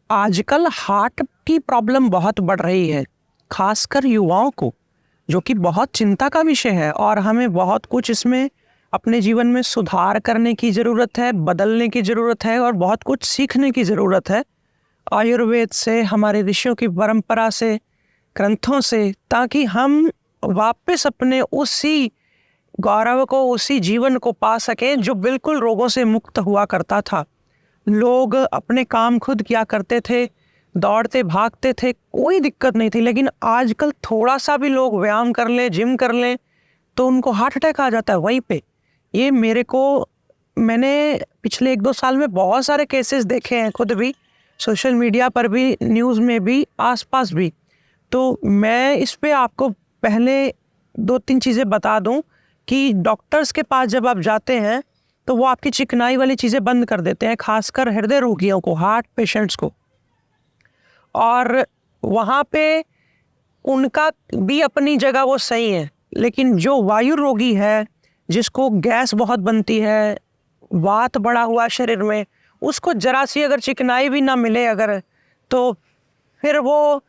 आजकल हार्ट की प्रॉब्लम बहुत बढ़ रही है, खासकर युवाओं को, जो कि बहुत चिंता का विषय है और हमें बहुत कुछ इसमें अपने जीवन में सुधार करने की ज़रूरत है, बदलने की ज़रूरत है और बहुत कुछ सीखने की ज़रूरत है आयुर्वेद से, हमारे ऋषियों की परंपरा से, ग्रंथों से, ताकि हम वापस अपने उसी गौरव को, उसी जीवन को पा सकें जो बिल्कुल रोगों से मुक्त हुआ करता था। लोग अपने काम खुद किया करते थे, दौड़ते भागते थे, कोई दिक्कत नहीं थी। लेकिन आजकल थोड़ा सा भी लोग व्यायाम कर लें, जिम कर लें, तो उनको हार्ट अटैक आ जाता है वहीं पे। ये मैंने पिछले 1-2 साल में बहुत सारे केसेस देखे हैं, खुद भी सोशल मीडिया पर भी, न्यूज़ में भी, आसपास भी। तो मैं इस पे आपको पहले 2-3 चीज़ें बता दूं कि डॉक्टर्स के पास जब आप जाते हैं तो वो आपकी चिकनाई वाली चीज़ें बंद कर देते हैं, खासकर हृदय रोगियों को, हार्ट पेशेंट्स को। और वहाँ पे उनका भी अपनी जगह वो सही है, लेकिन जो वायु रोगी है, जिसको गैस बहुत बनती है, वात बढ़ा हुआ शरीर में, उसको जरा सी अगर चिकनाई भी ना मिले अगर, तो फिर वो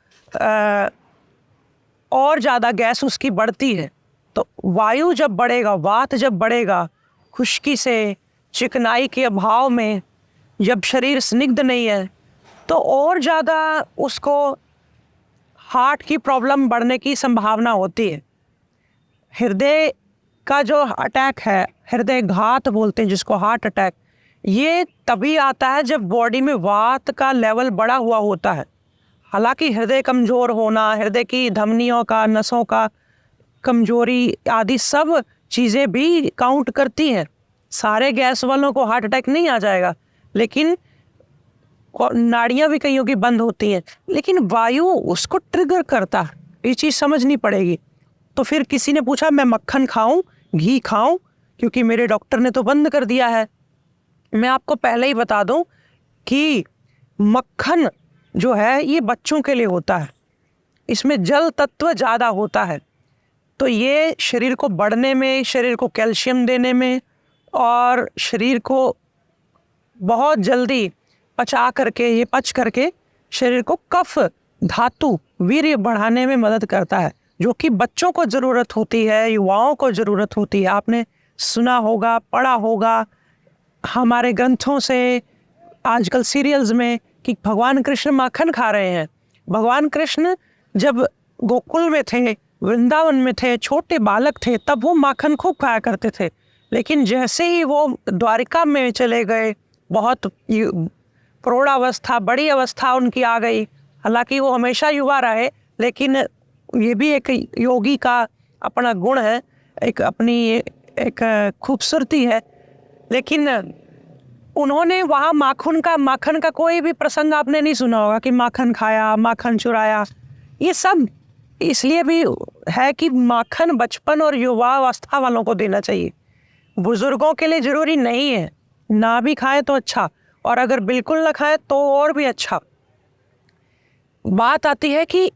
और ज़्यादा गैस उसकी बढ़ती है। तो वायु जब बढ़ेगा, वात जब बढ़ेगा, खुश्की से, चिकनाई के अभाव में, जब शरीर स्निग्ध नहीं है, तो और ज़्यादा उसको हार्ट की प्रॉब्लम बढ़ने की संभावना होती है। हृदय का जो अटैक है, हृदय घात बोलते हैं जिसको, हार्ट अटैक, ये तभी आता है जब बॉडी में वात का लेवल बढ़ा हुआ होता है। हालांकि हृदय कमज़ोर होना, हृदय की धमनियों का, नसों का कमजोरी आदि सब चीज़ें भी काउंट करती हैं। सारे गैस वालों को हार्ट अटैक नहीं आ जाएगा, लेकिन नाड़ियाँ भी कईयों की बंद होती हैं, लेकिन वायु उसको ट्रिगर करता है। ये चीज़ समझनी पड़ेगी। तो फिर किसी ने पूछा मैं मक्खन खाऊं, घी खाऊं, क्योंकि मेरे डॉक्टर ने तो बंद कर दिया है। मैं आपको पहले ही बता दूं कि मक्खन जो है ये बच्चों के लिए होता है, इसमें जल तत्व ज़्यादा होता है। तो ये शरीर को बढ़ने में, शरीर को कैल्शियम देने में और शरीर को बहुत जल्दी पच करके शरीर को कफ धातु वीर्य बढ़ाने में मदद करता है, जो कि बच्चों को ज़रूरत होती है, युवाओं को ज़रूरत होती है। आपने सुना होगा, पढ़ा होगा हमारे ग्रंथों से, आजकल सीरियल्स में, कि भगवान कृष्ण माखन खा रहे हैं। भगवान कृष्ण जब गोकुल में थे, वृंदावन में थे, छोटे बालक थे, तब वो माखन खूब खाया करते थे। लेकिन जैसे ही वो द्वारिका में चले गए, बहुत प्रौढ़ावस्था, बड़ी अवस्था उनकी आ गई। हालांकि वो हमेशा युवा रहे, लेकिन ये भी एक योगी का अपना गुण है, एक अपनी एक खूबसूरती है। लेकिन उन्होंने वहाँ माखन का कोई भी प्रसंग आपने नहीं सुना होगा कि माखन खाया, माखन चुराया। ये सब इसलिए भी है कि माखन बचपन और युवावस्था वालों को देना चाहिए, बुजुर्गों के लिए ज़रूरी नहीं है। ना भी खाएं तो अच्छा, और अगर बिल्कुल ना खाएं तो और भी अच्छा। बात आती है कि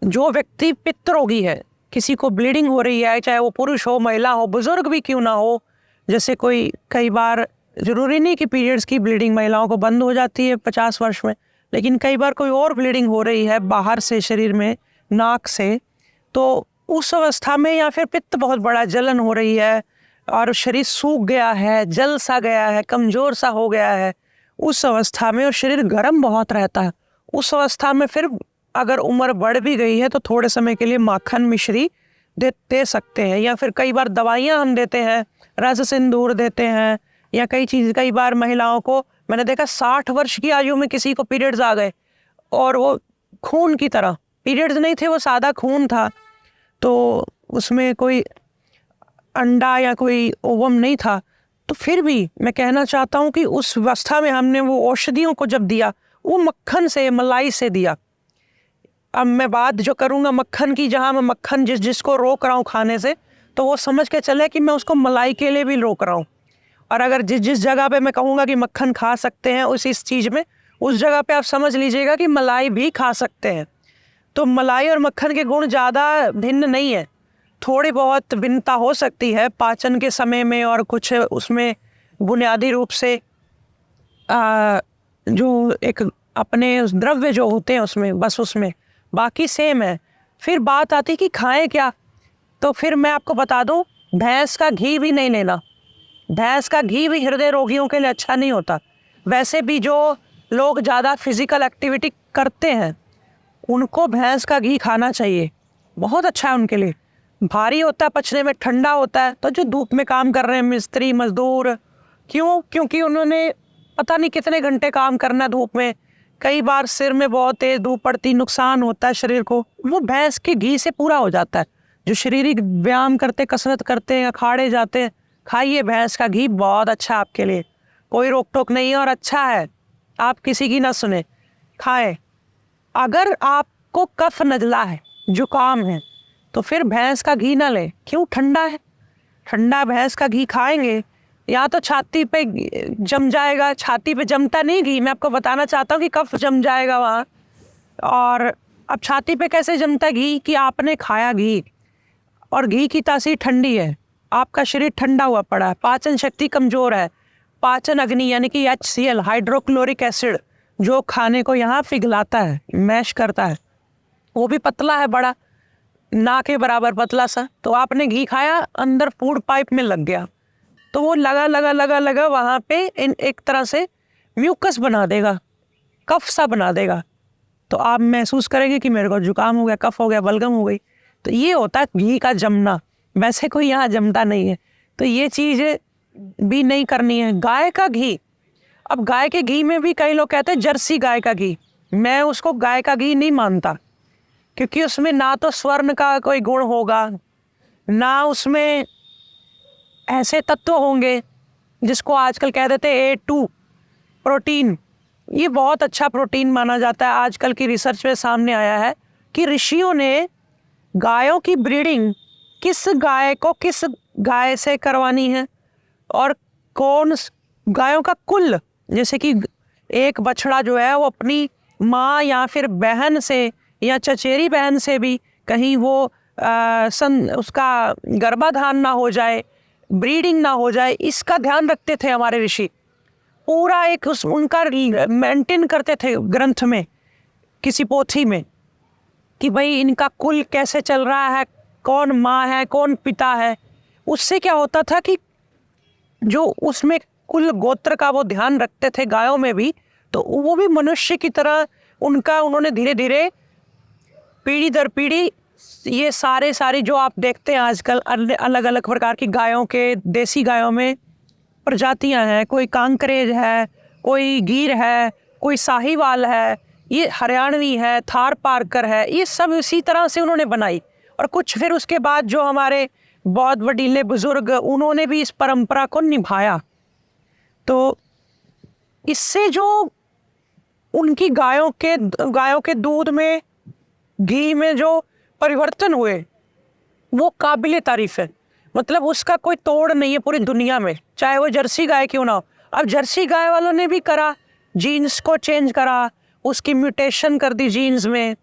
जो व्यक्ति पित्त रोगी है, किसी को ब्लीडिंग हो रही है, चाहे वो पुरुष हो, महिला हो, बुजुर्ग भी क्यों ना हो, जैसे कोई, कई बार ज़रूरी नहीं कि पीरियड्स की ब्लीडिंग महिलाओं को बंद हो जाती है 50 वर्ष में, लेकिन कई बार कोई और ब्लीडिंग हो रही है बाहर से, शरीर में, नाक से, तो उस अवस्था में, या फिर पित्त बहुत बड़ा, जलन हो रही है और शरीर सूख गया है, जल सा गया है, कमज़ोर सा हो गया है, उस अवस्था में, और शरीर गर्म बहुत रहता है, उस अवस्था में फिर अगर उम्र बढ़ भी गई है तो थोड़े समय के लिए माखन मिश्री दे सकते हैं। या फिर कई बार दवाइयाँ हम देते हैं, रस सिंदूर देते हैं, या कई बार महिलाओं को मैंने देखा 60 वर्ष की आयु में किसी को पीरियड्स आ गए, और वो खून की तरह, पीरियड्स नहीं थे, वो सादा खून था, तो उसमें कोई अंडा या कोई ओवम नहीं था। तो फिर भी मैं कहना चाहता हूँ कि उस अवस्था में हमने वो औषधियों को जब दिया, वो मक्खन से, मलाई से दिया। अब मैं बात जो करूँगा मक्खन की, जहाँ मैं मक्खन जिसको रोक रहा हूँ खाने से, तो वो समझ के चले कि मैं उसको मलाई के लिए भी रोक रहा हूँ। और अगर जिस जगह पे मैं कहूँगा कि मक्खन खा सकते हैं इस चीज़ में, उस जगह पे आप समझ लीजिएगा कि मलाई भी खा सकते हैं। तो मलाई और मक्खन के गुण ज़्यादा भिन्न नहीं है, थोड़ी बहुत भिन्नता हो सकती है पाचन के समय में, और कुछ उसमें बुनियादी रूप से जो एक अपने उस द्रव्य जो होते हैं उसमें, बस उसमें, बाकी सेम है। फिर बात आती कि खाएं क्या, तो फिर मैं आपको बता दूं, भैंस का घी भी नहीं लेना। भैंस का घी भी हृदय रोगियों के लिए अच्छा नहीं होता। वैसे भी जो लोग ज़्यादा फिजिकल एक्टिविटी करते हैं उनको भैंस का घी खाना चाहिए, बहुत अच्छा है उनके लिए। भारी होता है पचने में, ठंडा होता है। तो जो धूप में काम कर रहे हैं मिस्त्री मजदूर, क्योंकि उन्होंने पता नहीं कितने घंटे काम करना है धूप में, कई बार सिर में बहुत तेज धूप पड़ती, नुकसान होता है शरीर को, वो भैंस के घी से पूरा हो जाता है। जो शारीरिक व्यायाम करते, कसरत करते हैं, अखाड़े जाते हैं, खाइए भैंस का घी, बहुत अच्छा है आपके लिए, कोई रोक टोक नहीं है और अच्छा है, आप किसी की ना सुने, खाएं। अगर आपको कफ नजला है, जुकाम है, तो फिर भैंस का घी ना लें। क्यों? ठंडा है, ठंडा भैंस का घी खाएंगे या तो छाती पे जम जाएगा, छाती पे जमता नहीं घी, मैं आपको बताना चाहता हूँ कि कफ जम जाएगा वहाँ। और अब छाती पे कैसे जमता है घी, कि आपने खाया घी और घी की तासीर ठंडी है, आपका शरीर ठंडा हुआ पड़ा है, पाचन शक्ति कमज़ोर है, पाचन अग्नि यानी कि HCl हाइड्रोक्लोरिक एसिड जो खाने को यहाँ पिघलाता है, मैश करता है, वो भी पतला है, बड़ा ना के बराबर पतला सा, तो आपने घी खाया, अंदर फूड पाइप में लग गया, तो वो लगा वहाँ पे एक तरह से म्यूकस बना देगा, कफ सा बना देगा, तो आप महसूस करेंगे कि मेरे को जुकाम हो गया, कफ हो गया, बलगम हो गई। तो ये होता है घी का जमना, वैसे कोई यहाँ जमता नहीं है, तो ये चीज़ भी नहीं करनी है। गाय का घी, अब गाय के घी में भी कई लोग कहते हैं जर्सी गाय का घी, मैं उसको गाय का घी नहीं मानता, क्योंकि उसमें ना तो स्वर्ण का कोई गुण होगा, ना उसमें ऐसे तत्व होंगे जिसको आजकल कह देते हैं A2 प्रोटीन। ये बहुत अच्छा प्रोटीन माना जाता है, आजकल की रिसर्च में सामने आया है कि ऋषियों ने गायों की ब्रीडिंग किस गाय को किस गाय से करवानी है और कौन गायों का कुल, जैसे कि एक बछड़ा जो है वो अपनी माँ या फिर बहन से या चचेरी बहन से भी कहीं वो उसका गर्भाधान ना हो जाए, ब्रीडिंग ना हो जाए, इसका ध्यान रखते थे हमारे ऋषि। पूरा एक उनका मेंटेन करते थे ग्रंथ में, किसी पोथी में, कि भाई इनका कुल कैसे चल रहा है, कौन माँ है, कौन पिता है। उससे क्या होता था कि जो उसमें कुल गोत्र का वो ध्यान रखते थे गायों में भी, तो वो भी मनुष्य की तरह उन्होंने धीरे धीरे पीढ़ी दर पीढ़ी ये सारी जो आप देखते हैं आजकल अलग अलग प्रकार की गायों के, देसी गायों में प्रजातियां हैं, कोई कांकरेज है, कोई गीर है, कोई साहीवाल है, ये हरियाणवी है, थार पारकर है, ये सब इसी तरह से उन्होंने बनाई। और कुछ फिर उसके बाद जो हमारे बहुत वडीले बुजुर्ग, उन्होंने भी इस परंपरा को निभाया। तो इससे जो उनकी गायों के दूध में, घी में जो परिवर्तन हुए वो काबिले तारीफ है, मतलब उसका कोई तोड़ नहीं है पूरी दुनिया में, चाहे वो जर्सी गाय क्यों ना हो। अब जर्सी गाय वालों ने भी करा, जीन्स को चेंज करा, उसकी म्यूटेशन कर दी जीन्स में,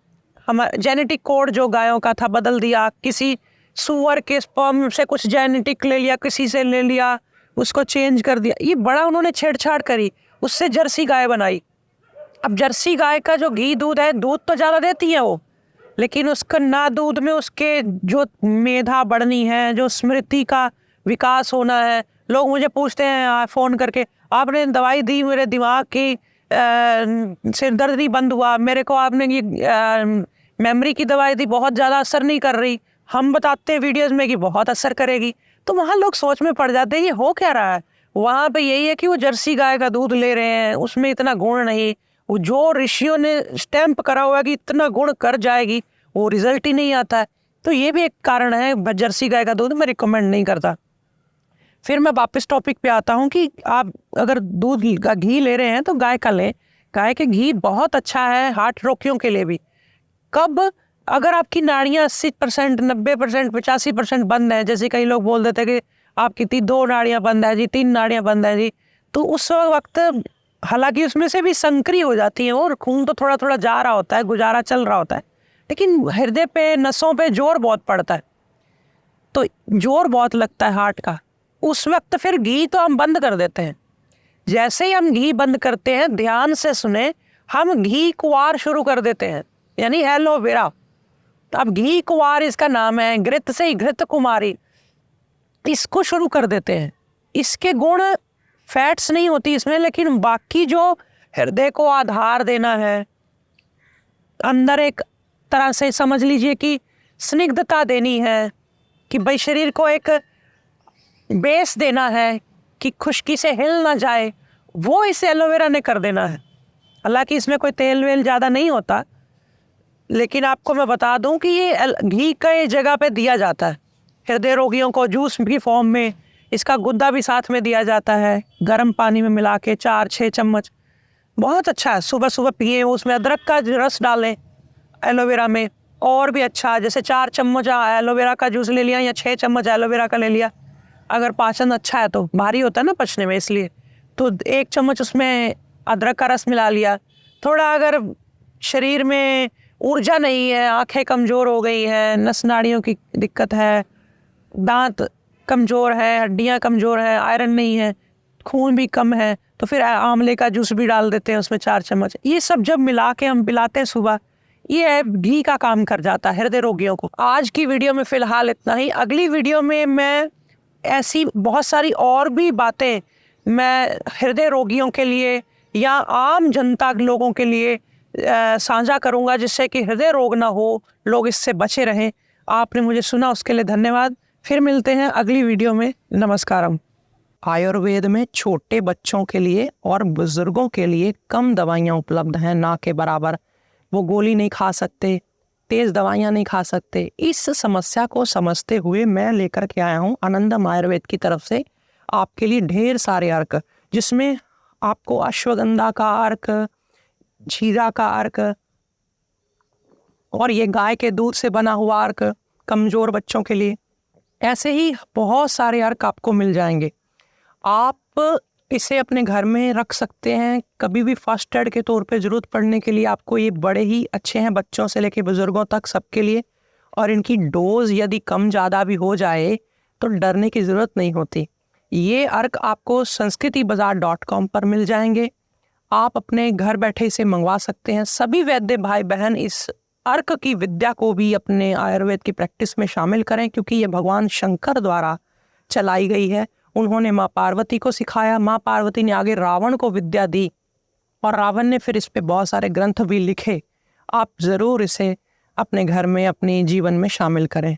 हमारा जेनेटिक कोड जो गायों का था बदल दिया, किसी सुअर के स्पर्म से कुछ जेनेटिक ले लिया, किसी से ले लिया, उसको चेंज कर दिया, ये बड़ा उन्होंने छेड़छाड़ करी, उससे जर्सी गाय बनाई। अब जर्सी गाय का जो घी दूध है, दूध तो ज़्यादा देती है वो, लेकिन उसका ना दूध में उसके जो मेधा बढ़नी है, जो स्मृति का विकास होना है। लोग मुझे पूछते हैं फ़ोन करके, आपने दवाई दी, मेरे दिमाग की सिर दर्द नहीं बंद हुआ, मेरे को आपने ये मेमोरी की दवाई दी, बहुत ज़्यादा असर नहीं कर रही। हम बताते हैं वीडियोज़ में कि बहुत असर करेगी, तो वहाँ लोग सोच में पड़ जाते हैं ये हो क्या रहा है। वहाँ पे यही है कि वो जर्सी गाय का दूध ले रहे हैं, उसमें इतना गुण नहीं, वो जो ऋषियों ने स्टैंप करा हुआ है कि इतना गुण कर जाएगी, वो रिजल्ट ही नहीं आता है। तो ये भी एक कारण है, जर्सी गाय का दूध मैं रिकमेंड नहीं करता। फिर मैं वापस टॉपिक पे आता हूँ कि आप अगर दूध का घी ले रहे हैं तो गाय का लें। गाय के घी बहुत अच्छा है हार्ट रोगियों के लिए भी। कब? अगर आपकी नाड़ियाँ 80%, 90%, 85% बंद है, जैसे कई लोग बोल देते हैं कि आपकी 2 नाड़ियाँ बंद है जी, 3 नाड़ियाँ बंद है जी, तो उस वक्त हालांकि उसमें से भी संक्रिय हो जाती है और खून तो थोड़ा थोड़ा जा रहा होता है, गुजारा चल रहा होता है, लेकिन हृदय पे, नसों पे जोर बहुत पड़ता है, तो जोर बहुत लगता है हार्ट का। उस वक्त फिर घी तो हम बंद कर देते हैं। जैसे ही हम घी बंद करते हैं, ध्यान से सुने, हम घी कुंवार शुरू कर देते हैं, यानी एलोवेरा। तो अब घी कुंवार इसका नाम है, घृत से ही घृत कुमारी, इसको शुरू कर देते हैं। इसके गुण, फैट्स नहीं होती इसमें, लेकिन बाकी जो हृदय को आधार देना है, अंदर एक तरह से समझ लीजिए कि स्निग्धता देनी है, कि भाई शरीर को एक बेस देना है कि खुश्की से हिल ना जाए, वो इस एलोवेरा ने कर देना है। हालांकि इसमें कोई तेल वेल ज़्यादा नहीं होता, लेकिन आपको मैं बता दूं कि ये घी कई जगह पे दिया जाता है। हृदय रोगियों को जूस भी फॉर्म में, इसका गुद्दा भी साथ में दिया जाता है, गर्म पानी में मिला के 4-6 चम्मच, बहुत अच्छा है। सुबह सुबह पिए, उसमें अदरक का रस डालें एलोवेरा में, और भी अच्छा। जैसे 4 चम्मच एलोवेरा का जूस ले लिया या 6 चम्मच एलोवेरा का ले लिया। अगर पाचन अच्छा है तो, भारी होता है ना पचने में, इसलिए तो 1 चम्मच उसमें अदरक का रस मिला लिया। थोड़ा अगर शरीर में ऊर्जा नहीं है, आंखें कमज़ोर हो गई हैं, नस नाड़ियों की दिक्कत है, दांत कमज़ोर है, हड्डियां कमज़ोर है, आयरन नहीं है, खून भी कम है, तो फिर आंवले का जूस भी डाल देते हैं उसमें 4 चम्मच। ये सब जब मिला के हम पिलाते हैं सुबह, ये घी का काम कर जाता है हृदय रोगियों को। आज की वीडियो में फ़िलहाल इतना ही। अगली वीडियो में मैं ऐसी बहुत सारी और भी बातें मैं हृदय रोगियों के लिए या आम जनता लोगों के लिए साझा करूंगा, जिससे कि हृदय रोग ना हो, लोग इससे बचे रहें। आपने मुझे सुना उसके लिए धन्यवाद। फिर मिलते हैं अगली वीडियो में। नमस्कारम। आयुर्वेद में छोटे बच्चों के लिए और बुजुर्गों के लिए कम दवाइयाँ उपलब्ध हैं, ना के बराबर। वो गोली नहीं खा सकते, तेज दवाइयाँ नहीं खा सकते। इस समस्या को समझते हुए मैं लेकर के आया हूँ आनंदम आयुर्वेद की तरफ से आपके लिए ढेर सारे अर्क, जिसमें आपको अश्वगंधा का अर्क, जीरा का अर्क, और ये गाय के दूध से बना हुआ अर्क कमज़ोर बच्चों के लिए, ऐसे ही बहुत सारे अर्क आपको मिल जाएंगे। आप इसे अपने घर में रख सकते हैं, कभी भी फर्स्ट एड के तौर पे ज़रूरत पड़ने के लिए। आपको ये बड़े ही अच्छे हैं, बच्चों से लेकर बुज़ुर्गों तक सबके लिए। और इनकी डोज यदि कम ज़्यादा भी हो जाए तो डरने की ज़रूरत नहीं होती। ये अर्क आपको संस्कृतिबाजार.com पर मिल जाएंगे। आप अपने घर बैठे इसे मंगवा सकते हैं। सभी वैद्य भाई बहन इस अर्क की विद्या को भी अपने आयुर्वेद की प्रैक्टिस में शामिल करें, क्योंकि ये भगवान शंकर द्वारा चलाई गई है। उन्होंने माँ पार्वती को सिखाया, माँ पार्वती ने आगे रावण को विद्या दी, और रावण ने फिर इस पे बहुत सारे ग्रंथ भी लिखे। आप ज़रूर इसे अपने घर में, अपने जीवन में शामिल करें।